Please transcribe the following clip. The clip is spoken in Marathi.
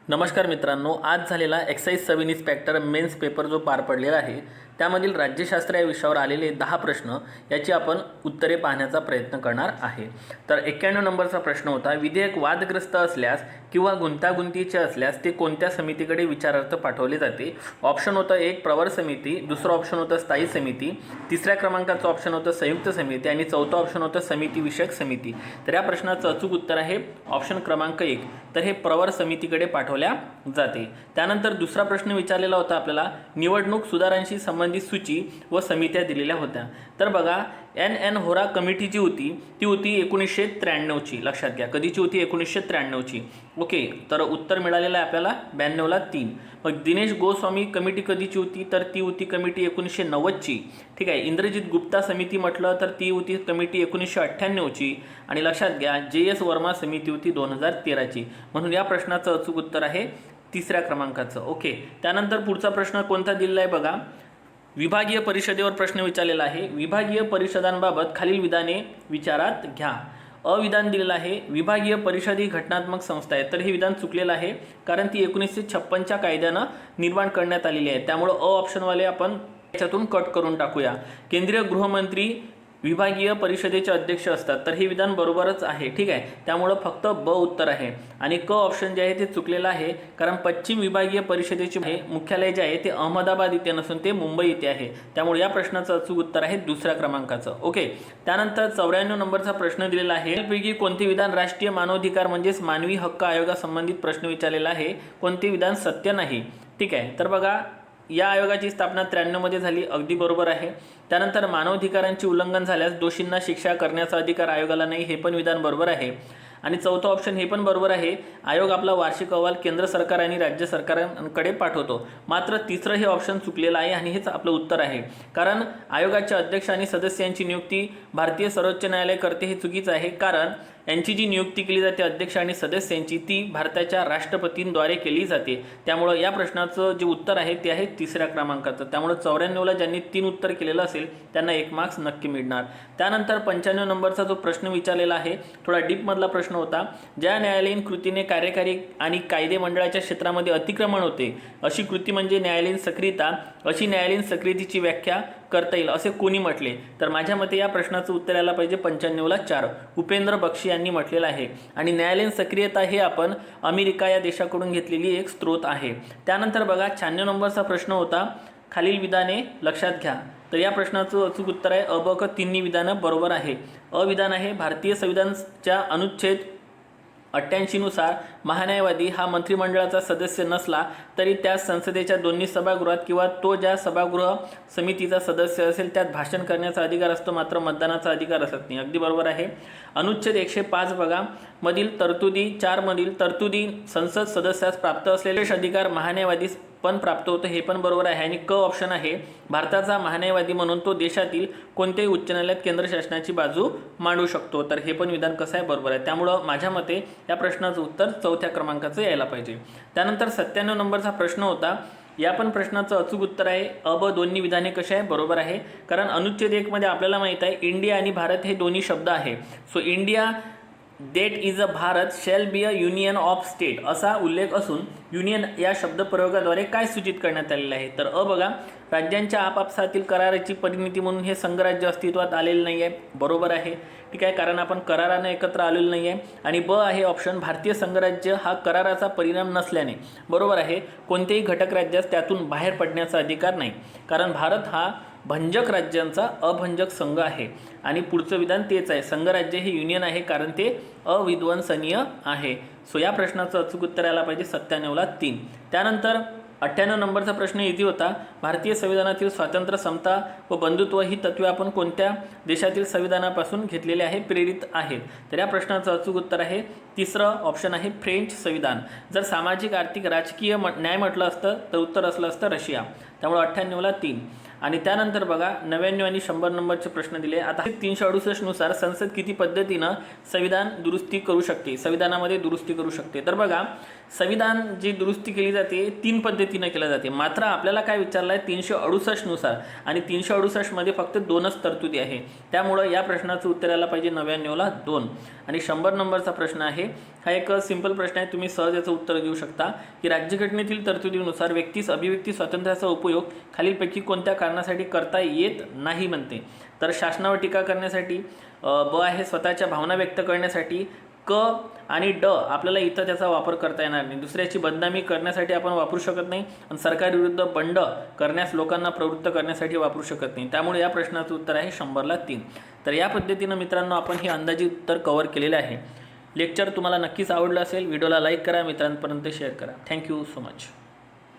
नमस्कार मित्रांनो, आज झालेला excise sub inspector mains paper जो पार पडलेला आहे त्यामधील राज्यशास्त्र या विषयावर आलेले 10 प्रश्न याची आपण उत्तरे पाहण्याचा प्रयत्न करणार आहे। तर 91 नंबरचा प्रश्न होता, विधेयक वादग्रस्त असल्यास किंवा गुंतागुंतीचे असल्यास ते कोणत्या समितीकडे विचारार्थ पाठवले जाते। ऑप्शन होतं 1 प्रवर समिती, दुसरं ऑप्शन होतं स्थायी समिती, तिसऱ्या क्रमांकाचं ऑप्शन होतं संयुक्त समिती आणि चौथं ऑप्शन होतं समिती विषयक समिती। तर या प्रश्नाचं अचूक उत्तर आहे ऑप्शन क्रमांक 1, तर हे प्रवर समितीकडे पाठवल्या जाते। त्यानंतर दुसरा प्रश्न विचारलेला होता आपल्याला, निवडणूक सुधारांशी संबंधित सूची व समित्या दिलेल्या होत्या। तर बघा, एन होरा कमिटी जी होती ती होती 1993ची, लक्षात घ्या कधीची होती, 1993ची। ओके, तर उत्तर मिळालेलं आहे आपल्याला 92ला 3। मग दिनेश गोस्वामी कमिटी कधीची होती, तर ती होती कमिटी 1990ची। ठीक आहे, इंद्रजित गुप्ता समिती म्हटलं तर ती होती कमिटी 1998ची आणि लक्षात घ्या JS वर्मा समिती होती 2013ची। म्हणून या प्रश्नाचं अचूक उत्तर आहे तिसऱ्या क्रमांकाचं। ओके, त्यानंतर पुढचा प्रश्न कोणता दिलेला आहे बघा, विभागीय परिषदेवर प्रश्न विचारलेला आहे। विभागीय परिषदांबाबत खालील विधाने विचारात घ्या। अविधान दिलेलं आहे, विभागीय परिषद ही घटनात्मक संस्था आहे, तर हे विधान चुकलेलं आहे कारण ती 1956च्या कायद्यानं निर्माण करण्यात आलेली आहे, त्यामुळं अ ऑप्शनवाले आपण याच्यातून कट करून टाकूया। केंद्रीय गृहमंत्री विभागीय परिषदेचे अध्यक्ष असतात, तर हे विधान बरोबरच आहे। ठीक आहे, त्यामुळं फक्त ब उत्तर आहे आणि क ऑप्शन जे आहे ते चुकलेलं आहे कारण पश्चिम विभागीय परिषदेचे मुख्यालय जे आहे ते अहमदाबाद इथे नसून ते मुंबई इथे आहे, त्यामुळे या प्रश्नाचं अचूक उत्तर आहे दुसऱ्या क्रमांकाचं। ओके, त्यानंतर 94 नंबरचा प्रश्न दिलेला आहे, पैकी कोणते विधान राष्ट्रीय मानवाधिकार म्हणजेच मानवी हक्क आयोगासंबंधित प्रश्न विचारलेला आहे, कोणते विधान सत्य नाही। ठीक आहे, तर बघा, या आयोगाची स्थापना 93 मध्ये झाली, अगदी बरोबर आहे। त्यानंतर मानवाधिकारांचे उल्लंघन झाल्यास दोषींना शिक्षा करण्याचा अधिकार आयोगाला नाही, हे पण विधान बरोबर आहे। आणि चौथं ऑप्शन हे पण बरोबर आहे, आयोग आपला वार्षिक अहवाल केंद्र सरकार आणि राज्य सरकारांकडे पाठवतो। मात्र तिसरं हे ऑप्शन चुकलेलं आहे आणि हेच आपलं उत्तर आहे, कारण आयोगाचे अध्यक्ष आणि सदस्यांची नियुक्ती भारतीय सर्वोच्च न्यायालय करते, हे चुकीचं आहे। कारण यांची जी नियुक्ती केली जाते अध्यक्ष आणि सदस्यांची ती भारताच्या राष्ट्रपतींद्वारे केली जाते, त्यामुळं या प्रश्नाचं जे उत्तर आहे ते आहे तिसऱ्या क्रमांकाचं। त्यामुळे 94ला ज्यांनी 3 उत्तर केलेलं असेल त्यांना 1 मार्क्स नक्की मिळणार। त्यानंतर 95 नंबरचा जो प्रश्न विचारलेला आहे थोडा डीपमधला प्रश्न होता, ज्या न्यायालयीन कृतीने कार्यकारी आणि कायदे मंडळाच्या क्षेत्रामध्ये अतिक्रमण होते अशी कृती म्हणजे न्यायालयीन सक्रियता, अशी न्यायालयीन सक्रियतेची व्याख्या करता येईल असे कोणी म्हटले, तर माझ्या मते या प्रश्नाचं उत्तर यायला पाहिजे 95ला 4, उपेंद्र बक्षी यांनी म्हटलेलं आहे। आणि न्यायालयीन सक्रियता हे आपण अमेरिका या देशाकडून घेतलेली एक स्त्रोत आहे। त्यानंतर बघा, 96 नंबरचा प्रश्न होता, खालील विधाने लक्षात घ्या, तर या प्रश्नाचं अचूक उत्तर आहे अ, ब, क तिन्ही विधानं बरोबर आहे। अविधान आहे, भारतीय संविधानाच्या अनुच्छेद 88 नुसार महान्यायवादी हा मंत्रिमंडळाचा सदस्य नसला तरी त्यास संसदेच्या दोन्ही सभागृहात किंवा तो ज्या सभागृह समितीचा सदस्य असेल त्यात भाषण करण्याचा अधिकार असतो, मात्र मतदानाचा अधिकार असत नाही, अगदी बरोबर आहे। अनुच्छेद 105 बघा मधील तरतुदी 4 मधील तरतुदी संसद सदस्यास प्राप्त असलेले अधिकार महान्यायवादीस पण प्राप्त होतं, हे पण बरोबर आहे। आणि क ऑप्शन आहे, भारताचा महान्यायवादी म्हणून तो देशातील कोणत्याही उच्च न्यायालयात केंद्र शासनाची बाजू मांडू शकतो, तर हे पण विधान कसं आहे, बरोबर आहे। त्यामुळं माझ्या मते या प्रश्नाचं उत्तर चौथ्या क्रमांकाचं यायला पाहिजे। त्यानंतर 97 नंबरचा प्रश्न होता, या पण प्रश्नाचं अचूक उत्तर आहे अ, ब दोन्ही विधाने कसे आहे, बरोबर आहे। कारण अनुच्छेद 1 मध्ये आपल्याला माहित आहे इंडिया आणि भारत हे दोन्ही शब्द आहे, सो इंडिया देट is a Bharat shall be a union of state असा उल्लेख असून युनियन या शब्दप्रयोगाद्वारे काय सूचित करण्यात आलेलं आहे, तर अ बघा, राज्यांच्या आपापसातील कराराची परिणिती म्हणून हे संघराज्य अस्तित्वात आलेलं नाही आहे, बरोबर आहे। ठीक आहे, कारण आपण करारानं एकत्र आलेलं नाही आहे। आणि ब आहे ऑप्शन, भारतीय संघराज्य हा कराराचा परिणाम नसल्याने, बरोबर आहे, कोणत्याही घटक राज्यास त्यातून बाहेर पडण्याचा अधिकार नाही, कारण भारत हा भंजक राज्यांचा अभंजक संघ आहे। आणि पुढचं विधान तेच आहे, संघराज्य हे युनियन आहे कारण ते अविध्वंसनीय आहे। सो या प्रश्नाचं अचूक उत्तर यायला पाहिजे 97ला 3। त्यानंतर 98 नंबरचा प्रश्न इथे होता, भारतीय संविधानातील स्वातंत्र्य, समता व बंधुत्व ही तत्वे आपण कोणत्या देशातील संविधानापासून घेतलेले आहे, प्रेरित आहेत, तर या प्रश्नाचं अचूक उत्तर आहे तिसरं ऑप्शन आहे फ्रेंच संविधान। जर सामाजिक आर्थिक राजकीय न्याय म्हटलं असतं तर उत्तर असलं असतं रशिया, त्यामुळे 98ला 3। आणि त्यानंतर बघा 99 आणि 100 नंबरचे प्रश्न दिले। आता 368 नुसार संसद किती पद्धतीनं संविधान दुरुस्ती करू शकते, संविधानामध्ये दुरुस्ती करू शकते, तर बघा संविधान जी दुरुस्ती केली जाते 3 पद्धतीनं केली जाते, मात्र आपल्याला काय विचारलं आहे 368 नुसार, आणि 368 मध्ये फक्त 2च तरतुदी आहे. त्यामुळं या प्रश्नाचं उत्तर यायला पाहिजे 99ला 2. आणि 100 नंबरचा प्रश्न आहे. हा एक सिंपल प्रश्न आहे, तुम्ही सहज याचं उत्तर देऊ शकता की राज्यघटनेतील तरतुदीनुसार व्यक्तीस अभिव्यक्ती स्वातंत्र्याचा उपयोग खालीलपैकी कोणत्या कारणासाठी करता येत नाही म्हणते. तर शासनावर टीका करण्यासाठी, ब आहे स्वतःच्या भावना व्यक्त करण्यासाठी, क आणि ड आपल्याला इथं त्याचा वापर करता येणार नाही, दुसऱ्याची बदनामी करण्यासाठी आपण वापरू शकत नाही, आणि सरकारविरुद्ध बंड करण्यास लोकांना प्रवृत्त करण्यासाठी वापरू शकत नाही. त्यामुळे या प्रश्नाचं उत्तर आहे 100ला 3. तर या पद्धतीनं मित्रांनो आपण हे अंदाजित उत्तर कव्हर केलेले आहे. लेक्चर तुम्हाला नक्कीच आवडलं असेल. व्हिडिओला लाईक करा, मित्रांपर्यंत शेअर करा. Thank you so much.